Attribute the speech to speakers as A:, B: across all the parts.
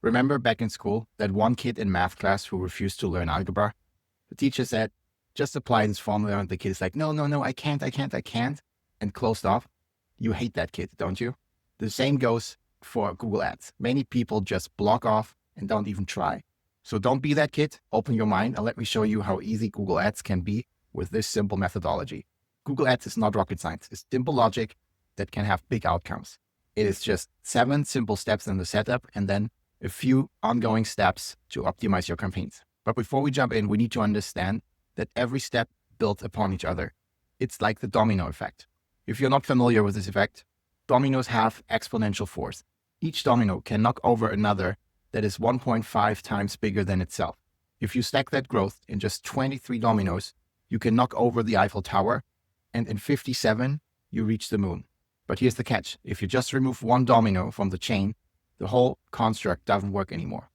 A: Remember back in school, that one kid in math class who refused to learn algebra? The teacher said, just apply this formula. And the kid is like, no, no, no, I can't. And closed off. You hate that kid, don't you? The same goes for Google Ads. Many people just block off and don't even try. So don't be that kid. Open your mind and let me show you how easy Google Ads can be with this simple methodology. Google Ads is not rocket science. It's simple logic that can have big outcomes. It is just 7 simple steps in the setup and then a few ongoing steps to optimize your campaigns. But before we jump in, we need to understand that every step builds upon each other. It's like the domino effect. If you're not familiar with this effect, dominoes have exponential force. Each domino can knock over another that is 1.5 times bigger than itself. If you stack that growth in just 23 dominoes, you can knock over the Eiffel Tower, and in 57, you reach the moon. But here's the catch. If you just remove one domino from the chain, the whole construct doesn't work anymore.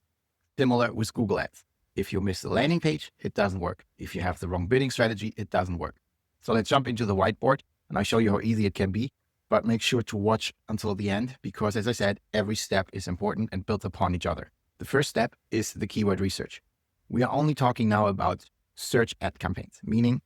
A: Similar with Google Ads. If you miss the landing page, it doesn't work. If you have the wrong bidding strategy, it doesn't work. So let's jump into the whiteboard and I'll show you how easy it can be, but make sure to watch until the end because, as I said, every step is important and built upon each other. The first step is the keyword research. We are only talking now about search ad campaigns, meaning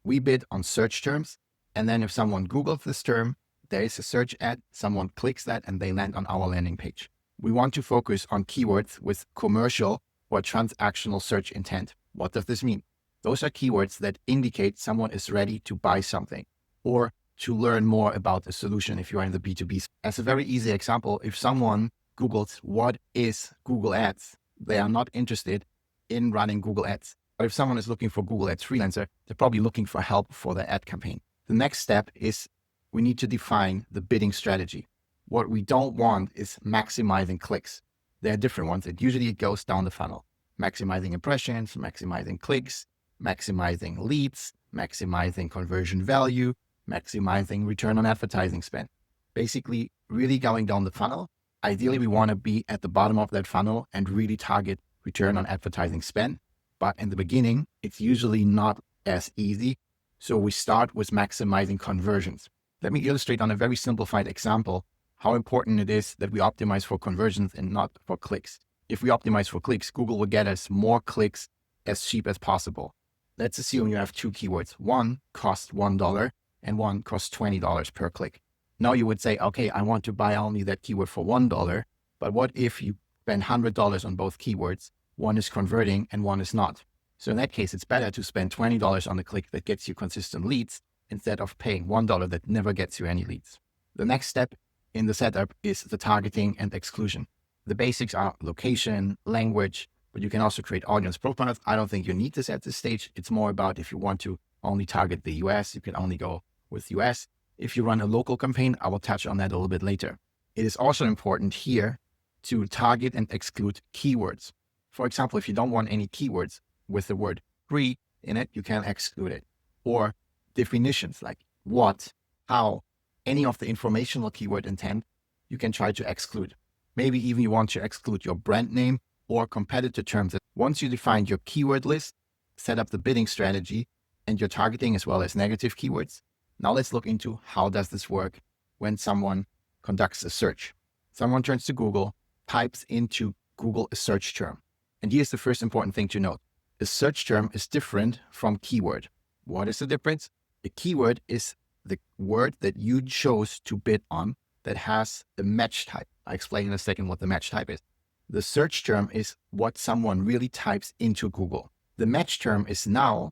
A: we bid on search terms, and then if someone Googles this term, there is a search ad, someone clicks that and they land on our landing page. We want to focus on keywords with commercial or transactional search intent. What does this mean? Those are keywords that indicate someone is ready to buy something or to learn more about a solution if you are in the B2B. As a very easy example, if someone Googles what is Google Ads, they are not interested in running Google Ads. But if someone is looking for Google Ads freelancer, they're probably looking for help for their ad campaign. The next step is we need to define the bidding strategy. What we don't want is maximizing clicks. There are different ones. Usually it goes down the funnel. Maximizing impressions, maximizing clicks, maximizing leads, maximizing conversion value, maximizing return on advertising spend. Basically, really going down the funnel. Ideally, we want to be at the bottom of that funnel and really target return on advertising spend. But in the beginning, it's usually not as easy. So we start with maximizing conversions. Let me illustrate on a very simplified example how important it is that we optimize for conversions and not for clicks. If we optimize for clicks, Google will get us more clicks as cheap as possible. Let's assume you have 2 keywords. One costs $1 and one costs $20 per click. Now you would say, okay, I want to buy only that keyword for $1, but what if you spend $100 on both keywords? One is converting and one is not. So in that case, it's better to spend $20 on a click that gets you consistent leads instead of paying $1 that never gets you any leads. The next step in the setup is the targeting and exclusion. The basics are location, language, but you can also create audience profiles. I don't think you need this at this stage. It's more about if you want to only target the US, you can only go with US. If you run a local campaign, I will touch on that a little bit later. It is also important here to target and exclude keywords. For example, if you don't want any keywords with the word free in it, you can exclude it. Or definitions like what, how, any of the informational keyword intent, you can try to exclude. Maybe even you want to exclude your brand name or competitor terms. Once you define your keyword list, set up the bidding strategy and your targeting as well as negative keywords. Now let's look into how does this work when someone conducts a search. Someone turns to Google, types into Google a search term. And here's the first important thing to note. A search term is different from keyword. What is the difference? A keyword is the word that you chose to bid on that has a match type. I'll explain in a second what the match type is. The search term is what someone really types into Google. The match term is now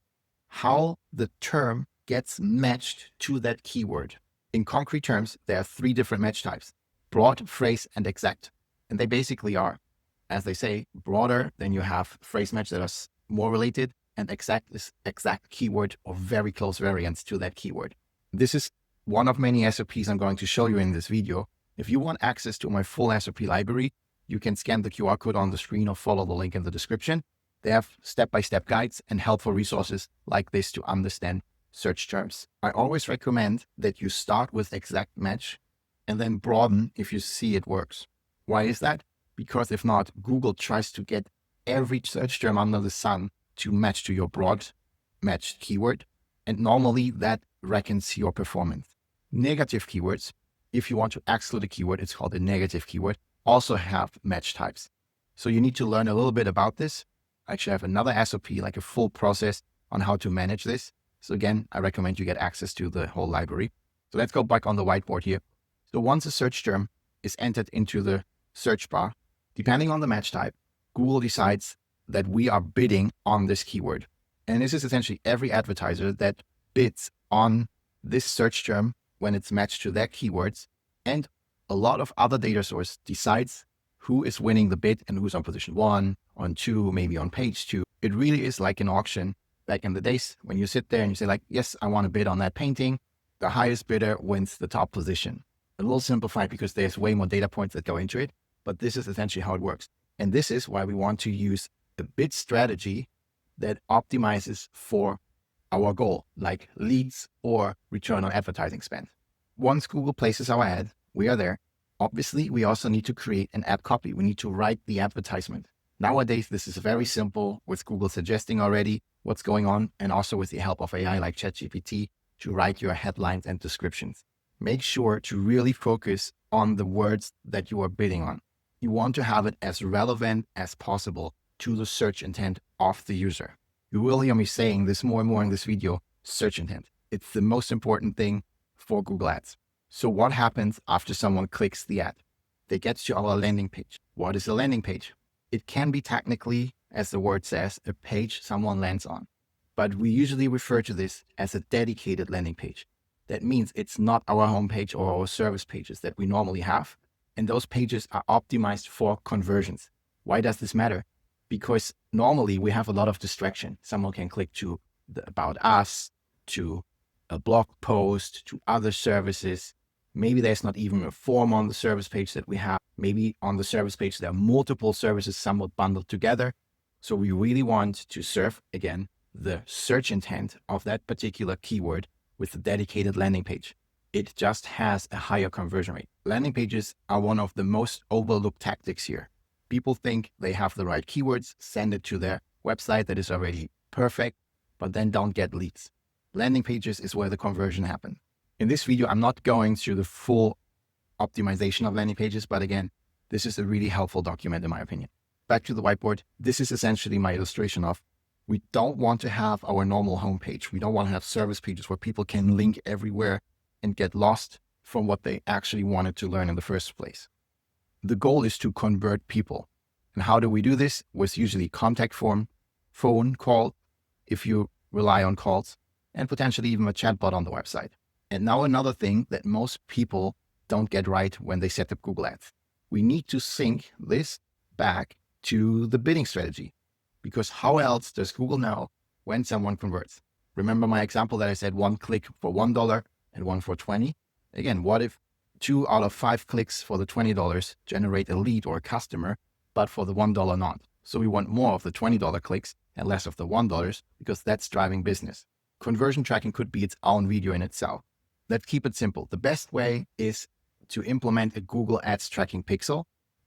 A: how the term gets matched to that keyword. In concrete terms, there are 3 different match types: broad, phrase, and exact. And they basically are, as they say, broader, then you have phrase match that are more related, and exact is exact keyword or very close variants to that keyword. This is one of many SOPs I'm going to show you in this video. If you want access to my full SOP library, you can scan the QR code on the screen or follow the link in the description. They have step-by-step guides and helpful resources like this to understand search terms. I always recommend that you start with exact match and then broaden if you see it works. Why is that? Because if not, Google tries to get every search term under the sun to match to your broad matched keyword. And normally that reckons your performance. Negative keywords, if you want to exclude a keyword, it's called a negative keyword, also have match types. So you need to learn a little bit about this. I actually have another SOP, like a full process on how to manage this. So again, I recommend you get access to the whole library. So let's go back on the whiteboard here. So once a search term is entered into the search bar, depending on the match type, Google decides that we are bidding on this keyword. And this is essentially every advertiser that bids on this search term when it's matched to their keywords. And a lot of other data source decides who is winning the bid and who's on position 1, on 2, maybe on page 2. It really is like an auction back in the days when you sit there and you say like, yes, I want to bid on that painting. The highest bidder wins the top position. A little simplified because there's way more data points that go into it, but this is essentially how it works. And this is why we want to use a bid strategy that optimizes for our goal, like leads or return on advertising spend. Once Google places our ad, we are there. Obviously, we also need to create an ad copy. We need to write the advertisement. Nowadays, this is very simple with Google suggesting already what's going on, and also with the help of AI like ChatGPT to write your headlines and descriptions. Make sure to really focus on the words that you are bidding on. You want to have it as relevant as possible to the search intent of the user. You will hear me saying this more and more in this video, search intent. It's the most important thing for Google Ads. So what happens after someone clicks the ad? They get to our landing page. What is a landing page? It can be technically, as the word says, a page someone lands on. But we usually refer to this as a dedicated landing page. That means it's not our homepage or our service pages that we normally have. And those pages are optimized for conversions. Why does this matter? Because normally we have a lot of distraction. Someone can click to the About Us, to a blog post, to other services. Maybe there's not even a form on the service page that we have. Maybe on the service page, there are multiple services somewhat bundled together. So we really want to serve, again, the search intent of that particular keyword with a dedicated landing page. It just has a higher conversion rate. Landing pages are one of the most overlooked tactics here. People think they have the right keywords, send it to their website that is already perfect, but then don't get leads. Landing pages is where the conversion happens. In this video, I'm not going through the full optimization of landing pages, but again, this is a really helpful document in my opinion. Back to the whiteboard. This is essentially my illustration of we don't want to have our normal homepage. We don't want to have service pages where people can link everywhere and get lost from what they actually wanted to learn in the first place. The goal is to convert people. And how do we do this? With usually contact form, phone call, if you rely on calls, and potentially even a chatbot on the website. And now another thing that most people don't get right when they set up Google Ads. We need to sync this back to the bidding strategy, because how else does Google know when someone converts? Remember my example that I said 1 click for $1 and 1 for 20? Again, what if 2 out of 5 clicks for the $20 generate a lead or a customer, but for the $1 not? So we want more of the $20 clicks and less of the $1 because that's driving business. Conversion tracking could be its own video in itself. Let's keep it simple. The best way is to implement a Google Ads tracking pixel,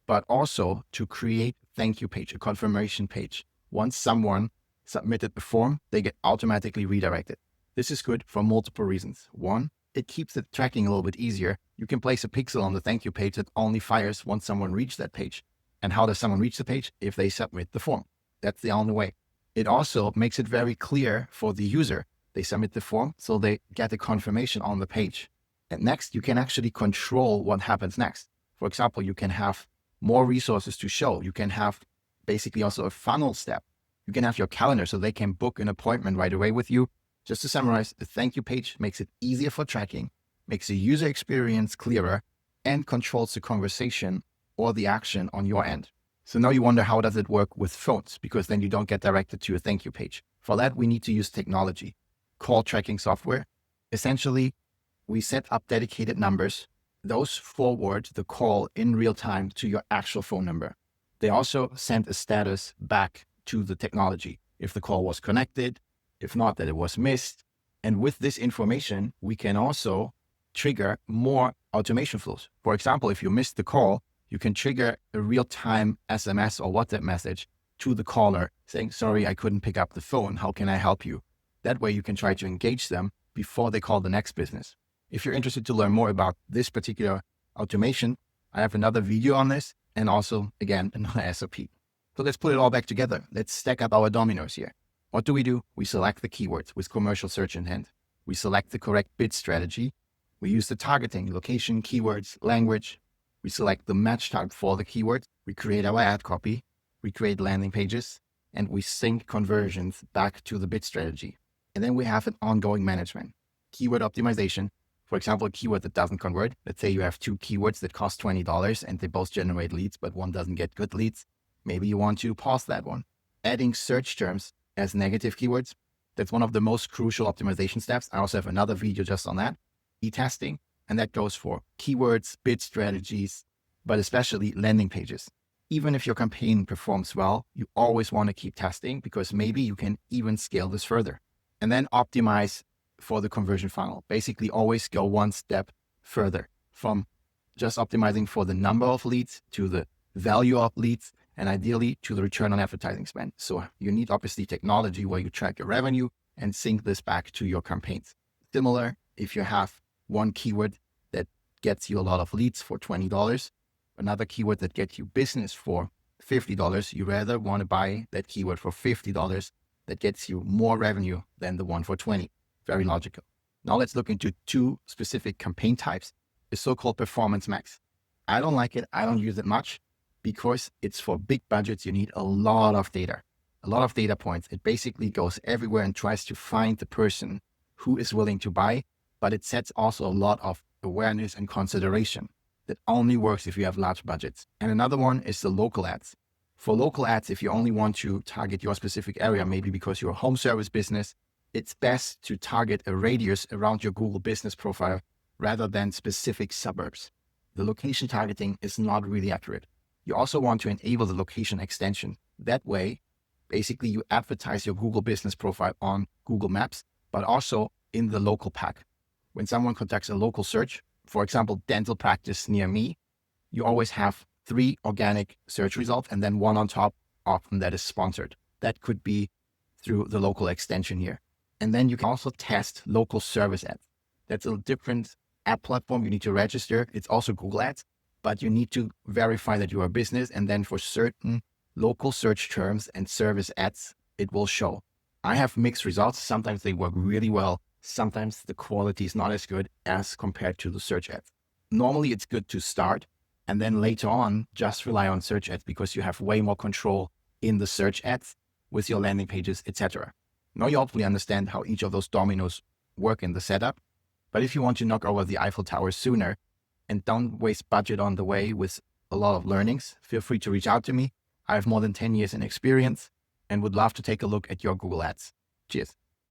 A: but also to create a thank you page, a confirmation page. Once someone submitted the form, they get automatically redirected. This is good for multiple reasons. One, it keeps the tracking a little bit easier. You can place a pixel on the thank you page that only fires once someone reaches that page. And how does someone reach the page? If they submit the form. That's the only way. It also makes it very clear for the user. They submit the form, so they get a confirmation on the page. And next, you can actually control what happens next. For example, you can have more resources to show. You can have basically also a funnel step. You can have your calendar so they can book an appointment right away with you. Just to summarize, the thank you page makes it easier for tracking, makes the user experience clearer, and controls the conversation or the action on your end. So now you wonder, how does it work with phones? Because then you don't get directed to a thank you page. For that, we need to use technology. Call tracking software. Essentially, we set up dedicated numbers. Those forward the call in real time to your actual phone number. They also send a status back to the technology. If the call was connected, if not, that it was missed. And with this information, we can also trigger more automation flows. For example, if you missed the call, you can trigger a real-time SMS or WhatsApp message to the caller saying, sorry, I couldn't pick up the phone. How can I help you? That way you can try to engage them before they call the next business. If you're interested to learn more about this particular automation, I have another video on this and also, again, another SOP. So let's put it all back together. Let's stack up our dominoes here. What do? We select the keywords with commercial search intent. We select the correct bid strategy. We use the targeting, location, keywords, language. We select the match type for the keywords. We create our ad copy. We create landing pages, and we sync conversions back to the bid strategy. And then we have an ongoing management. Keyword optimization. For example, a keyword that doesn't convert. Let's say you have two keywords that cost $20 and they both generate leads, but one doesn't get good leads. Maybe you want to pause that one. Adding search terms as negative keywords. That's one of the most crucial optimization steps. I also have another video just on that. E-testing, and that goes for keywords, bid strategies, but especially landing pages. Even if your campaign performs well, you always want to keep testing because maybe you can even scale this further. And then optimize for the conversion funnel. Basically, always go one step further from just optimizing for the number of leads to the value of leads, and ideally to the return on advertising spend. So you need obviously technology where you track your revenue and sync this back to your campaigns. Similar, if you have one keyword that gets you a lot of leads for $20, another keyword that gets you business for $50, you rather want to buy that keyword for $50 that gets you more revenue than the one for $20. Very logical. Now let's look into two specific campaign types, the so-called performance max. I don't like it. I don't use it much because it's for big budgets. You need a lot of data points. It basically goes everywhere and tries to find the person who is willing to buy, but it sets also a lot of awareness and consideration that only works if you have large budgets. And another one is the local ads. For local ads, if you only want to target your specific area, maybe because you're a home service business, it's best to target a radius around your Google business profile rather than specific suburbs. The location targeting is not really accurate. You also want to enable the location extension. That way, basically you advertise your Google business profile on Google Maps, but also in the local pack. When someone contacts a local search, for example, dental practice near me, you always have 3 organic search results and then one on top, often that is sponsored. That could be through the local extension here. And then you can also test local service ads. That's a different app platform. You need to register. It's also Google Ads, but you need to verify that you are a business. And then for certain local search terms and service ads, it will show. I have mixed results. Sometimes they work really well. Sometimes the quality is not as good as compared to the search ads. Normally it's good to start and then later on just rely on search ads because you have way more control in the search ads with your landing pages, etc. Now you hopefully understand how each of those dominoes work in the setup. But if you want to knock over the Eiffel Tower sooner and don't waste budget on the way with a lot of learnings, feel free to reach out to me. I have more than 10 years in experience and would love to take a look at your Google Ads. Cheers.